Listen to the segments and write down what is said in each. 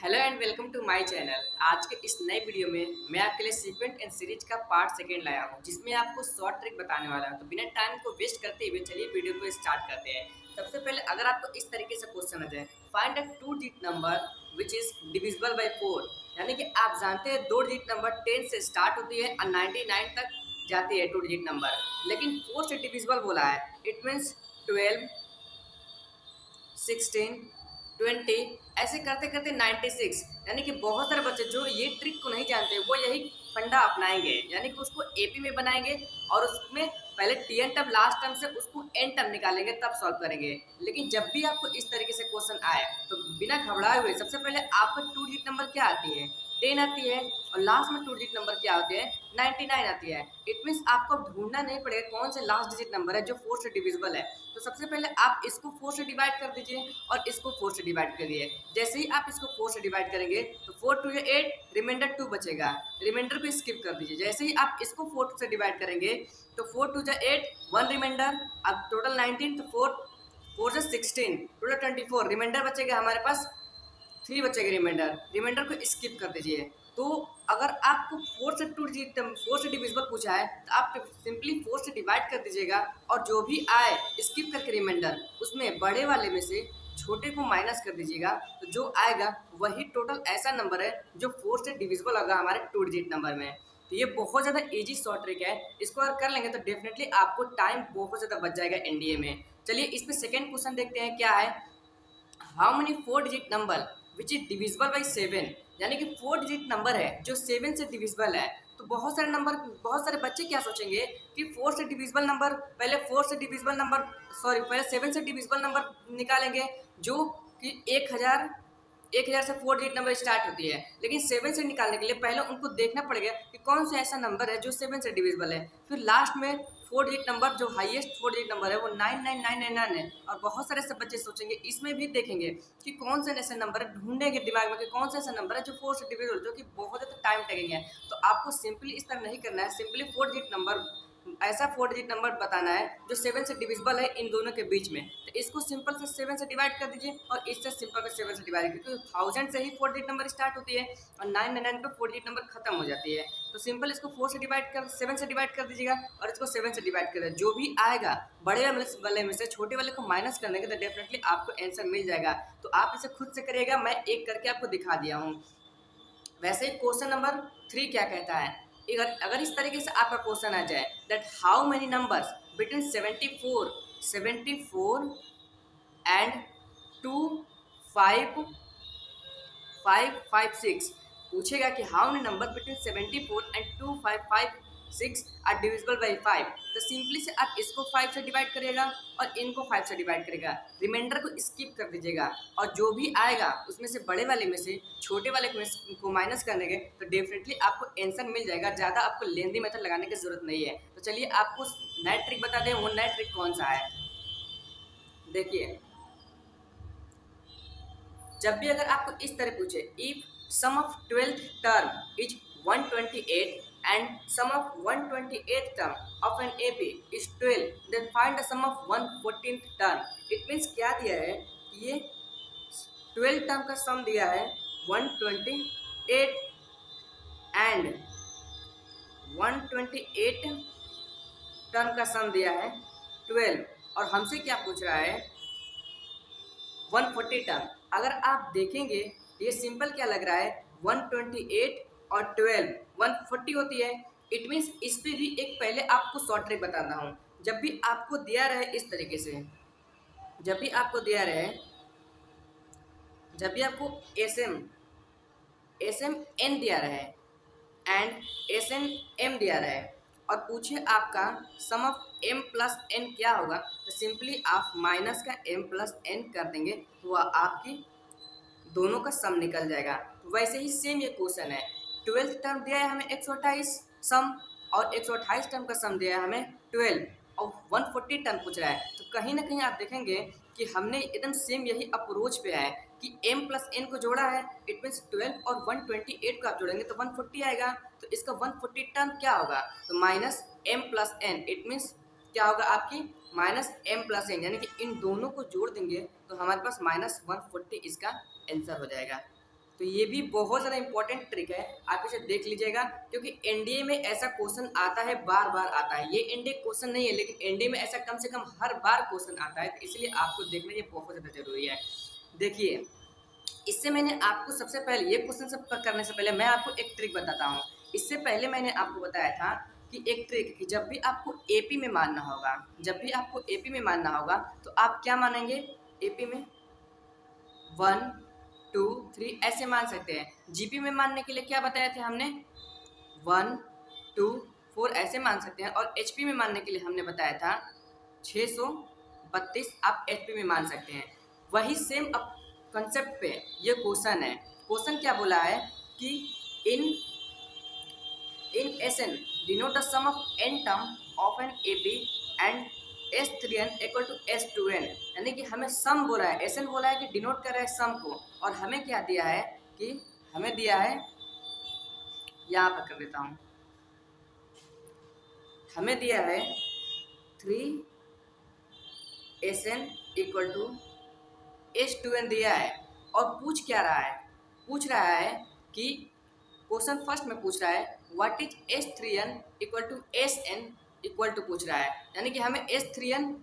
Hello and welcome to my channel. आज के इस नए वीडियो में मैं आपके लिए सीक्वेंट एंड सीरीज का पार्ट सेकंड लाया हूं, जिसमें आपको शॉर्ट ट्रिक बताने वाला हूं। तो बिना टाइम को वेस्ट करते हुए चलिए वीडियो को स्टार्ट करते हैं। सबसे पहले अगर आपको इस तरीके से क्वेश्चन आ जाए, find a two digit number which is divisible by 4, यानी कि आप जानते हैं दो डिजिट नंबर 10 से स्टार्ट होती है और 99 तक जाती है टू डिजिट नंबर, लेकिन 4 से डिविजिबल बोला है। इट मीन्स 12, 16, 20, ऐसे करते करते 96, यानी कि बहुत सारे बच्चे जो ये ट्रिक को नहीं जानते वो यही फंडा अपनाएंगे, यानी कि उसको एपी में बनाएंगे और उसमें पहले टीएन टर्म लास्ट टर्म से उसको एन टर्म निकालेंगे तब सॉल्व करेंगे। लेकिन जब भी आपको इस तरीके से क्वेश्चन आए तो बिना घबराए हुए सबसे पहले आपका टू डिजिट नंबर क्या आती है, 10 आती है, और लास्ट में टू डिजिट नंबर क्या होते हैं, 99 आती है। इट मीन्स आपको ढूंढना नहीं पड़ेगा कौन से लास्ट डिजिट नंबर है जो 4 से डिविजिबल है। तो सबसे पहले आप इसको 4 से डिवाइड कर दीजिए और इसको 4 से डिवाइड करिए। जैसे ही आप इसको 4 से डिवाइड करेंगे तो 4 टू 8, रिमाइंडर 2 बचेगा, रिमाइंडर को स्किप कर दीजिए। जैसे ही आप इसको 4 से डिवाइड करेंगे तो 4 टू 8, 1 रिमाइंडर, अब टोटल 19, तो 4 4 से 16, टोटल 24, रिमाइंडर बचेगा हमारे पास 3 बचेगा रिमाइंडर, रिमाइंडर को स्किप कर दीजिए। तो अगर आपको 4 से टू डिजिट 4 से डिविजिबल पूछा है तो आप सिंपली 4 से डिवाइड कर दीजिएगा और जो भी आए स्किप करके रिमाइंडर उसमें बड़े वाले में से छोटे को माइनस कर दीजिएगा। तो जो आएगा वही टोटल ऐसा नंबर है जो 4 से डिविजिबल होगा हमारे टू डिजिट नंबर में। तो ये बहुत ज़्यादा इजी शॉर्ट ट्रिक है, इसको अगर कर लेंगे तो डेफिनेटली आपको टाइम बहुत ज़्यादा बच जाएगा एनडीए में। चलिए इस पर सेकेंड क्वेश्चन देखते हैं क्या है। How many 4 digit number which is divisible by 7, यानी कि 4 डिजिट नंबर है जो 7 से डिविजिबल है। तो बहुत सारे बच्चे क्या सोचेंगे कि 4 से डिविजिबल नंबर, पहले 4 से डिविजिबल नंबर, सॉरी पहले 7 से डिविजिबल नंबर निकालेंगे जो कि 1000 से 4 डिजिट नंबर स्टार्ट होती है। लेकिन 7 से निकालने के लिए पहले उनको देखना पड़ेगा कि कौन सा ऐसा नंबर है जो 7 से डिविजिबल है। फिर लास्ट में 4 डिजिट नंबर, जो हाईएस्ट 4 डिजिट नंबर है वो 99999 है। और बहुत सारे सब बच्चे सोचेंगे, इसमें भी देखेंगे कि कौन सा ऐसा नंबर है, ढूंढेंगे दिमाग में कि कौन सा ऐसा नंबर है जो 4 से डिविजिबल, जो कि बहुत ज़्यादा टाइम टेकिंग है। तो आपको सिंपली इस तरह नहीं करना है, सिंपली 4 डिजिट नंबर, ऐसा 4 डिजिट नंबर बताना है जो 7 से डिविजिबल है इन दोनों के बीच में। तो इसको सिंपल से 7 से डिवाइड कर दीजिए और इससे सिंपल से 7 से डिवाइड, क्योंकि 1000 से ही 4 डिजिट नंबर स्टार्ट होती है और 999 पे 4 डिजिट नंबर खत्म हो जाती है। तो सिंपल इसको 4 से डिवाइड कर 7 से डिवाइड कर दीजिएगा और इसको 7 से डिवाइड कर, जो भी आएगा बड़े वाले में से छोटे वाले को माइनस कर देंगे तो डेफिनेटली आपको आंसर मिल जाएगा। तो आप इसे खुद से करिएगा, मैं एक करके आपको दिखा दिया हूँ। वैसे क्वेश्चन नंबर 3 क्या कहता है, अगर अगर इस तरीके से आपका क्वेश्चन आ जाए that how many numbers between 74 and 2 5 5 5 6, पूछेगा कि how many number between 74 and 2 5 5 6 are divisible by 5। तो सिंपली से आप इसको 5 से डिवाइड करिएगा और इनको 5 से डिवाइड करेगा, रिमाइंडर को स्किप कर दीजिएगा और जो भी आएगा उसमें से बड़े वाले में से छोटे वाले को माइनस कर देंगे तो डेफिनेटली आपको आंसर मिल जाएगा। ज़्यादा आपको लेंदी मेथड लगाने की जरूरत नहीं है। तो चलिए आपको नया ट्रिक बता दें, वो नया ट्रिक कौन सा है। देखिए, जब भी अगर आपको इस तरह पूछे, if sum of 12th term is 128 and sum of 128th term of an AP is 12, then find the sum of 114th term. It means क्या दिया है कि ये 12 टर्म का सम दिया है 128 एंड 128 टर्म का सम दिया है 12, और हमसे क्या पूछ रहा है 140 टर्म। अगर आप देखेंगे ये सिंपल क्या लग रहा है, 128 और 12 140 होती है। इट मीन्स इस पे भी एक पहले आपको शॉर्ट ट्रिक बताता हूँ। जब भी आपको दिया रहे इस तरीके से, जब भी आपको दिया रहे, जब भी आपको एस एम एन दिया रहे एंड एस एन एम दिया रहे और पूछे आपका सम ऑफ m प्लस n क्या होगा, तो सिंपली आप माइनस का m प्लस n कर देंगे तो वह आपकी दोनों का सम निकल जाएगा। तो वैसे ही सेम ये क्वेश्चन है, 12th टर्म दिया है हमें 128 सम और 128 टर्म का सम दिया है हमें 12 और 140 टर्म पूछ रहा है। तो कहीं ना कहीं आप देखेंगे कि हमने एकदम सेम यही अप्रोच पे है कि m प्लस n को जोड़ा है। इट मीन्स 12 और 128 को आप जोड़ेंगे तो 140 आएगा। तो इसका 140 टर्म क्या होगा, तो minus m plus n, it means क्या होगा आपकी माइनस m प्लस n, यानी कि इन दोनों को जोड़ देंगे तो हमारे पास माइनस 140 इसका आंसर हो जाएगा। तो ये भी बहुत ज़्यादा इंपॉर्टेंट ट्रिक है, आप इसे देख लीजिएगा, क्योंकि एनडीए में ऐसा क्वेश्चन आता है, बार बार आता है। ये एनडीए क्वेश्चन नहीं है, लेकिन एनडीए में ऐसा कम से कम हर बार क्वेश्चन आता है, तो इसलिए आपको देखना ये बहुत ज़्यादा जरूरी है। देखिए, इससे मैंने आपको सबसे पहले ये क्वेश्चन सब करने से पहले मैं आपको एक ट्रिक बताता हूँ। इससे पहले मैंने आपको बताया था कि एक ट्रिक, कि जब भी आपको एपी में मानना होगा, जब भी आपको एपी में मानना होगा, तो आप क्या मानेंगे? एपी में 1 2 3 ऐसे मान सकते हैं। जीपी में मानने के लिए क्या बताया था हमने? 1 2 4 ऐसे मान सकते हैं। और एचपी में मानने के लिए हमने बताया था 632 आप एचपी में मान सकते हैं। वही सेम अब कंसेप्ट पे ये क्वेश्चन है। क्वेश्चन क्या बोला है कि इन SN denote the sum of n term of an AP and S3n equal to S2n, यानी कि हमें सम बोला है, SN बोला है कि डिनोट कर रहा है सम को, और हमें क्या दिया है कि हमें दिया है, यहाँ पर कर देता हूँ, हमें दिया है 3SN इक्वल टू S2n दिया है। और पूछ क्या रहा है? पूछ रहा है कि क्वेश्चन फर्स्ट में पूछ रहा है what is S3n equal to SN equal to पूछ रहा है, यानी कि हमें S3n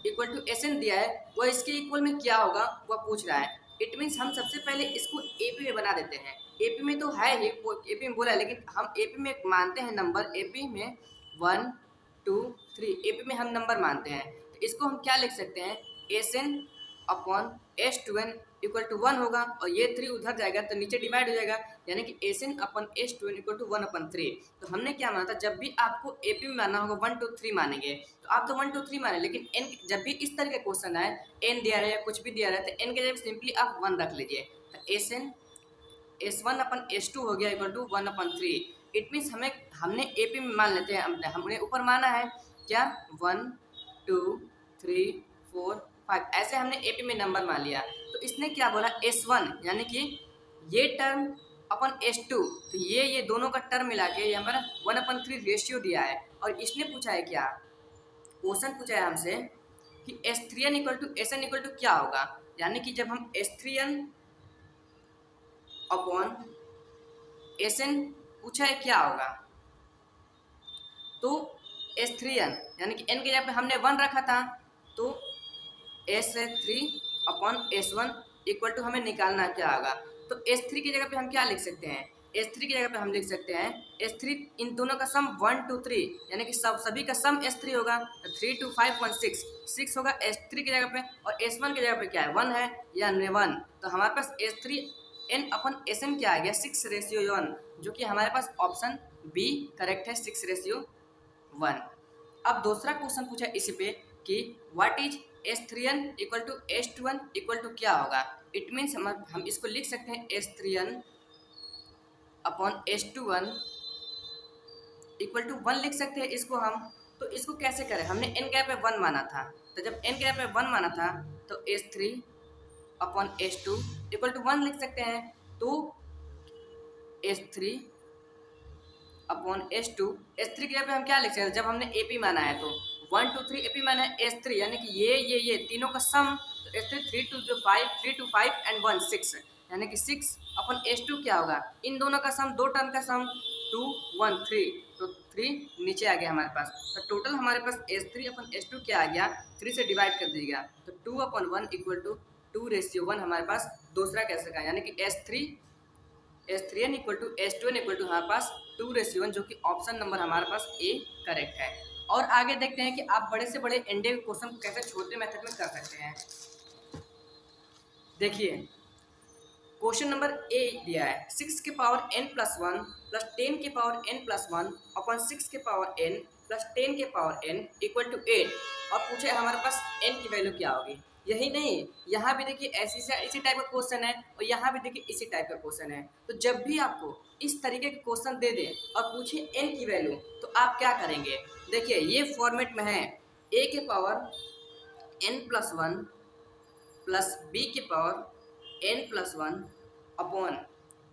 इक्वल टू SN दिया है, वह इसके इक्वल में क्या होगा वह पूछ रहा है। इट मीन्स हम सबसे पहले इसको AP में बना देते हैं। AP में तो है ही, वो AP में बोला है, लेकिन हम AP में मानते हैं नंबर, AP में 1 2 3 AP में हम नंबर मानते हैं। तो इसको हम क्या लिख सकते हैं? SN upon S2n equal to 1 होगा, और ये 3 उधर जाएगा तो नीचे डिवाइड हो जाएगा, यानी कि SN upon S2n equal to 1/3। तो हमने क्या माना था? जब भी आपको AP में मानना होगा 1 2 3 मानेंगे, तो आप तो 1 2 3 माने, लेकिन n जब भी इस तरह का क्वेश्चन आए, n दिया रहे या कुछ भी दिया रहे, तो n के जगह सिंपली आप 1 रख लीजिए। तो SN S1 अपन S2 हो गया इक्वल टू 1/3। इट मीन्स हमने AP में मान लेते हैं, हमने ऊपर माना है क्या 1 2 3 4 5, ऐसे हमने AP में नंबर मान लिया। तो इसने क्या बोला? S1, यानी कि ये टर्म अपन S2, तो ये दोनों का टर्म मिला के ये हमारा 1/3 रेशियो दिया है। और इसने पूछा है क्या? क्वेश्चन पूछा है हमसे कि S3n equal to SN equal to क्या होगा, यानी कि जब हम S3n अपॉन SN पूछा है क्या होगा, तो S3n यानी कि n के जगह पे हमने 1 रखा था, तो S3 upon S1 equal to हमें निकालना क्या होगा। तो S3 की जगह पे हम क्या लिख सकते हैं? S3 की जगह पे हम लिख सकते हैं S3 इन दोनों का सम 1 2 3, यानी कि सभी का सम S3 होगा, तो 3 2 5 1 6 होगा S3 की जगह पे। और S1 की जगह पे क्या है? 1 है, या 1, तो हमारे पास S3n अपन SN क्या आ गया? 6:1, जो कि हमारे पास ऑप्शन बी करेक्ट है, 6:1। अब दूसरा क्वेश्चन पूछा इसी पे कि what is S3n equal to S2n equal to क्या होगा। इट मीन्स हम इसको लिख सकते हैं S3n upon S2n equal to 1 लिख सकते हैं इसको हम। तो इसको कैसे करें? हमने n के पे 1 माना था, तो जब n के पे 1 माना था तो S3 upon S2 equal to 1 लिख सकते हैं। तो S3 अपॉन S3 की जगह पे हम क्या लिख सकते हैं? जब हमने AP माना है तो 1 2 3 AP माना है S3, यानी कि ये तीनों का सम, तो S3 3 2 5 3 2 5 एंड 1 6, यानी कि 6 अपन S2 क्या होगा? इन दोनों का सम, दो टर्म का सम 2 1 3, तो 3 नीचे आ गया हमारे पास। तो टोटल हमारे पास S3 अपन S2 क्या आ गया? 3 से डिवाइड कर दीजिएगा, तो 2/1 इक्वल टू 2:1 हमारे पास दूसरा कैसे का, यानी कि S3n equal to S2n equal to हमारे पास 2:1, जो कि ऑप्शन नंबर हमारे पास ए करेक्ट है। और आगे देखते हैं कि आप बड़े से बड़े एनडीए क्वेश्चन को कैसे छोटे मेथड में कर सकते हैं। देखिए, क्वेश्चन नंबर ए दिया है 6 के पावर n प्लस 1 प्लस 10 के पावर n प्लस 1 अपन 6 के पावर n प्लस 10 के पावर n इक्वल टू 8, और पूछे हमारे पास n की वैल्यू क्या होगी। यही नहीं, यहाँ भी देखिए इसी टाइप का क्वेश्चन है, और यहाँ भी देखिए इसी टाइप का क्वेश्चन है। तो जब भी आपको इस तरीके के क्वेश्चन दे दे और पूछे n की वैल्यू, तो आप क्या करेंगे? देखिए, ये फॉर्मेट में है a के power n plus 1 plus b के power n plus 1 upon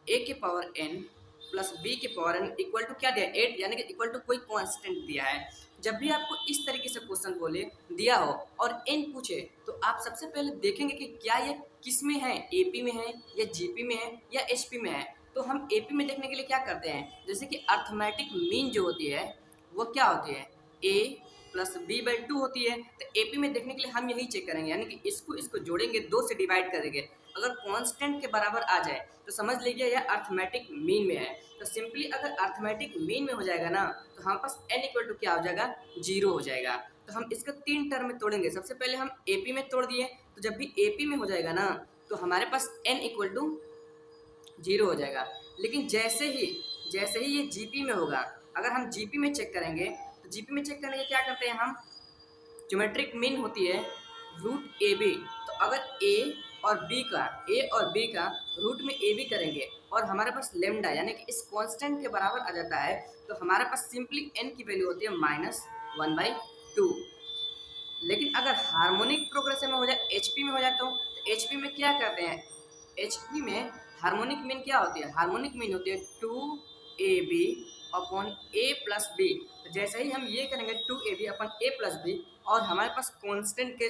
a के पावर n प्लस बी के पावर एन इक्वल टू क्या दिया 8, यानी कि इक्वल टू कोई कांस्टेंट दिया है। जब भी आपको इस तरीके से क्वेश्चन बोले दिया हो और एन पूछे तो आप सबसे पहले देखेंगे कि क्या ये किस में है, एपी में है या जीपी में है या एचपी में है। तो हम एपी में देखने के लिए क्या करते हैं, जैसे कि अर्थमेटिक मीन जो होती है वो क्या होती है, ए प्लस बी बाई टू होती है। तो एपी में देखने के लिए हम यही चेक करेंगे, यानी कि इसको जोड़ेंगे, 2 से डिवाइड करेंगे, अगर कांस्टेंट के बराबर आ जाए तो समझ लीजिए यह अर्थमेटिक मीन में है। तो सिंपली अगर अर्थमेटिक मीन में हो जाएगा ना तो हमारे पास n इक्वल टू क्या हो जाएगा, 0 हो जाएगा। तो हम इसका 3 टर्म में तोड़ेंगे। सबसे पहले हम एपी में तोड़ दिए, तो जब भी एपी में हो जाएगा ना तो हमारे पास n इक्वल टू 0 हो जाएगा। लेकिन जैसे ही ये जीपी में होगा, अगर हम जीपी में चेक करेंगे तो जीपी में चेक करने के क्या करते हैं हम, ज्योमेट्रिक मीन होती है रूट ए बी। तो अगर ए और बी का रूट में ए बी करेंगे और हमारे पास लेमडा यानी कि इस कांस्टेंट के बराबर आ जाता है, तो हमारे पास सिंपली एन की वैल्यू होती है -1/2। लेकिन अगर हार्मोनिक प्रोग्रेशन में हो जाए, एचपी में हो जाए, तो एचपी में क्या करते हैं, एचपी में हार्मोनिक मीन क्या होती है, हार्मोनिक मीन होती है 2ab upon a plus B. तो जैसे ही हम ये करेंगे 2ab upon a plus B और हमारे पास कांस्टेंट के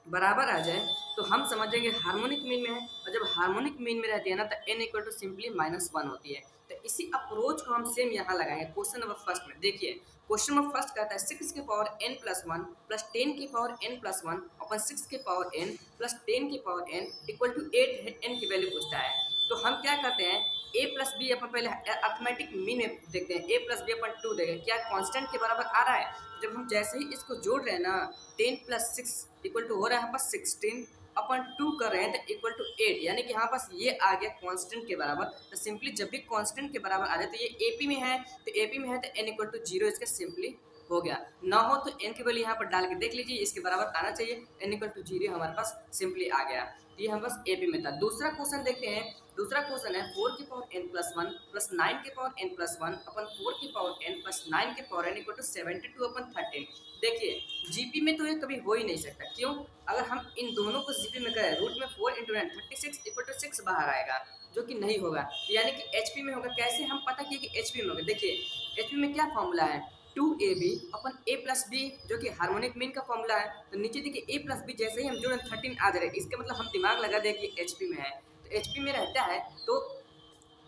बराबर आ जाए तो हम समझेंगे हार्मोनिक मीन में है। और जब हार्मोनिक मीन में रहती है ना तो n इक्वल टू सिंपली -1 होती है। तो इसी अप्रोच को हम सेम यहाँ लगाएंगे क्वेश्चन नंबर फर्स्ट में। देखिए क्वेश्चन नंबर फर्स्ट कहता है 6 के पावर n प्लस 1 प्लस 10 के पावर n प्लस 1 अपन 6 के पावर n प्लस 10 के power n equal to 8 n की वैल्यू पूछता है। तो हम क्या करते हैं, a प्लस बी अपन पहले अर्थमेटिक मीन में देखते हैं, a प्लस बी अपन 2 देखें क्या कांस्टेंट के बराबर आ रहा है। जब हम जैसे ही इसको जोड़ रहे हैं ना 10 प्लस 6 इक्वल टू हो रहा है हमारे पास 16 अपन 2 कर रहे हैं तो इक्वल टू 8, यानी कि हमारे पास ये आ गया कांस्टेंट के बराबर। तो सिंपली जब भी कांस्टेंट के बराबर आ जाए तो ये एपी में है, तो एपी में है तो n इक्वल टू 0 इसका सिंपली हो गया। ना हो तो n की वैल्यू यहाँ पर डाल के देख लीजिए, इसके बराबर आना चाहिए, n इक्वल टू 0 हमारे पास सिंपली आ गया। तो ये हम बस एपी में था। दूसरा क्वेश्चन देखते हैं। दूसरा क्वेश्चन है 4 की पावर n प्लस 1 प्लस 9 के पावर n प्लस 1 अपन 4 की पावर n प्लस 9 के पावर n इक्वल टू 72 अपन 13। देखिए जीपी में तो ये कभी हो ही नहीं सकता, क्यों, अगर हम इन दोनों को जीपी में करें रूट में 4 इंटू 9 36 इक्वल टू 6 बाहर आएगा, जो कि नहीं होगा। यानी कि एचपी में होगा। कैसे हम पता किए कि एचपी में होगा, देखिए एचपी में क्या फॉर्मूला है 2ab upon a plus B, जो कि हार्मोनिक मीन का फॉर्मूला है। तो नीचे देखिए a प्लस बी जैसे ही हम जोड़ें 13 आ जाए, इसका मतलब हम दिमाग लगा दें कि एचपी में है। तो एचपी में रहता है तो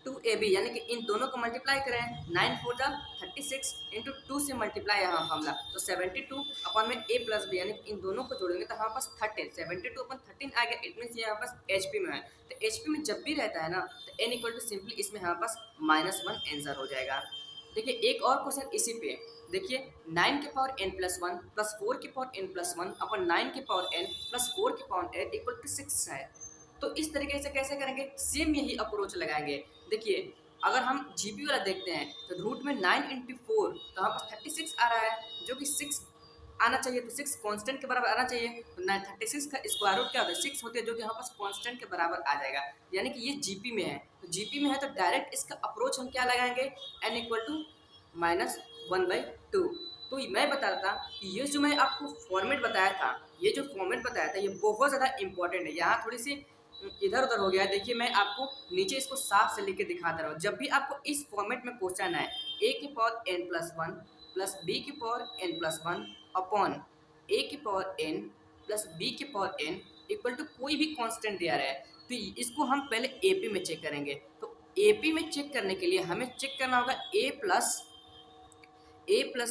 2ab यानी कि इन दोनों को मल्टीप्लाई करें, 9 4 जा 36 इंटू 2 से मल्टीप्लाई यहाँ फॉर्मूला, तो 72 अपन में a प्लस बी, यानी कि इन दोनों को जोड़ेंगे तो हमारे पास 13 72 अपन 13 आ गया। इट मीन्स ये हमारे पास एचपी में है। तो एचपी में जब भी रहता है ना तो n इक्वल टू सिंपली इसमें हमारे पास -1 आंसर हो जाएगा। देखिए एक और क्वेश्चन इसी पे, देखिए 9 के पावर n प्लस 1 प्लस 4 के पावर n प्लस 1 अपन 9 के पावर n प्लस 4 के पावर n इक्वल टू 6 है। तो इस तरीके से कैसे करेंगे, सेम यही अप्रोच लगाएंगे। देखिए अगर हम जीपी वाला देखते हैं तो रूट में 9 इंटू 4 तो हमारे पास 36 आ रहा है, जो कि 6 आना चाहिए, तो 6 कांस्टेंट के बराबर आना चाहिए। तो 36 का स्क्वायर रूट क्या होता है 6 होती है, जो कि हमारे पास कांस्टेंट के बराबर आ जाएगा। यानी कि ये जीपी में है, तो जीपी में है तो डायरेक्ट इसका अप्रोच हम क्या लगाएंगे, n इक्वल टू -1/2। तो मैं बता रहा था कि ये जो मैं आपको फॉर्मेट बताया था, ये जो फॉर्मेट बताया था ये बहुत ज़्यादा इंपॉर्टेंट है। यहाँ थोड़ी सी इधर उधर हो गया है। देखिए मैं आपको नीचे इसको साफ से लिख के दिखाता रहा हूँ। जब भी आपको इस फॉर्मेट में क्वेश्चन है a की power n plus 1 plus b की power n plus 1 upon a की पावर n प्लस बी की पावर n इक्वल टू कोई भी कांस्टेंट दिया रहा है, तो इसको हम पहले AP में चेक करेंगे। तो AP में चेक करने के लिए हमें चेक करना होगा a प्लस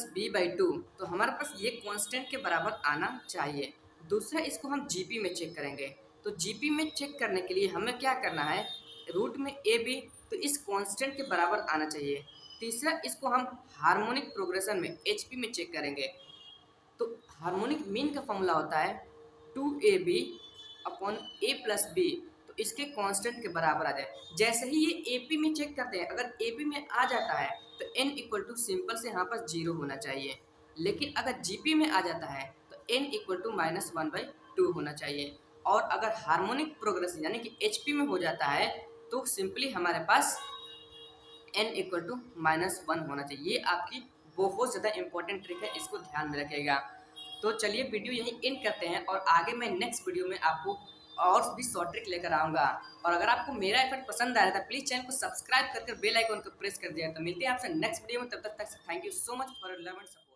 बी बाई 2, तो हमारे पास ये कांस्टेंट के बराबर आना चाहिए। दूसरा इसको हम GP में चेक करेंगे। तो जीपी में चेक करने के लिए हमें क्या करना है, रूट में ए बी, तो इस कांस्टेंट के बराबर आना चाहिए। तीसरा इसको हम हार्मोनिक प्रोग्रेशन में एचपी में चेक करेंगे। तो हार्मोनिक मीन का फॉर्मूला होता है 2ab upon a plus B, तो इसके कांस्टेंट के बराबर आ जाए। जैसे ही ये एपी में चेक करते हैं, अगर एपी में आ जाता है तो n इक्वल टू सिंपल से यहाँ पर 0 होना चाहिए। लेकिन अगर जीपी में आ जाता है तो n इक्वल टू -1/2 होना चाहिए। और अगर हार्मोनिक प्रोग्रेशन यानी कि एचपी में हो जाता है तो सिंपली हमारे पास n इक्वल टू -1 होना चाहिए। ये आपकी बहुत ज़्यादा इंपॉर्टेंट ट्रिक है, इसको ध्यान में रखिएगा। तो चलिए वीडियो यहीं एंड करते हैं और आगे मैं नेक्स्ट वीडियो में आपको और भी शॉर्ट ट्रिक लेकर आऊँगा। और अगर आपको मेरा एफर्ट पसंद आया था प्लीज़ चैनल को सब्सक्राइब करके बेल आइकन को प्रेस कर दिया। तो मिलते हैं आपसे नेक्स्ट वीडियो में, तब तक thank you so much for your love and support.